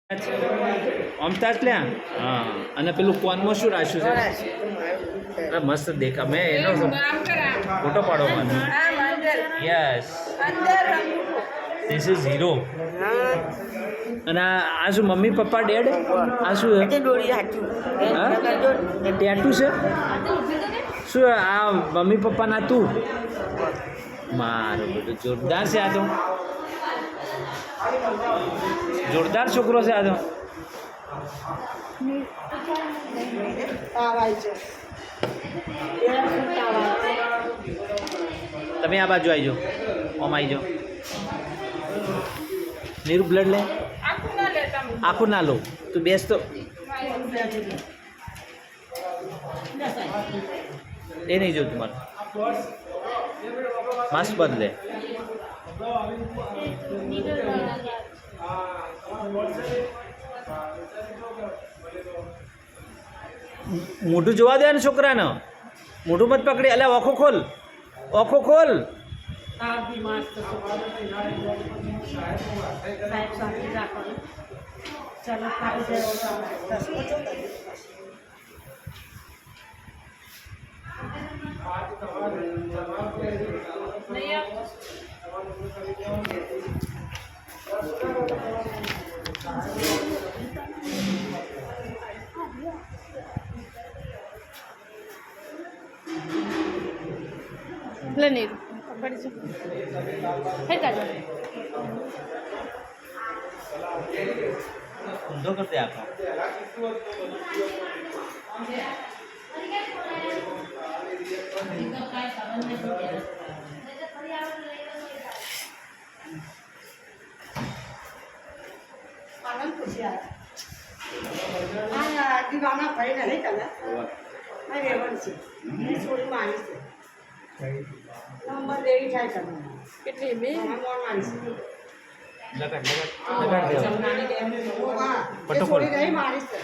અમતા જ લ્યા હા અને પેલું કોનમાં શું રાખ્યું છે અરે મસ્ત દેખા મેં એનો ફોટો પાડો મને યસ ધીસ ઇઝ હીરો અને આ શું મમ્મી પપ્પા ડેડ આ શું ટેટુ છે શું આ મમ્મી પપ્પાના તું મારું બધું જોરદાર છે આ તો જોરદાર છોકરો છે આ તો તમે આ બાજુ આવી જાઓ ઓમ આવી જાઓ નીરું બ્લડ લે આખું ના લો તું બેસ તો એ નહીં જોયું તમારે માસ્ક બદલે મોઢું જોવા દે ને છોકરાને મોઢું મત પકડી અલ્યા ઓખો ખોલ ઓખો ખોલ Planir. ઊંધો કરતે આખો દીવાના ભાઈ નહીં કરે રેવણ છે છોડી મારી છે નંબર દેવી થાય તમે કેટલી બે મારી લગાડ છે પટો ખોલ મારી છે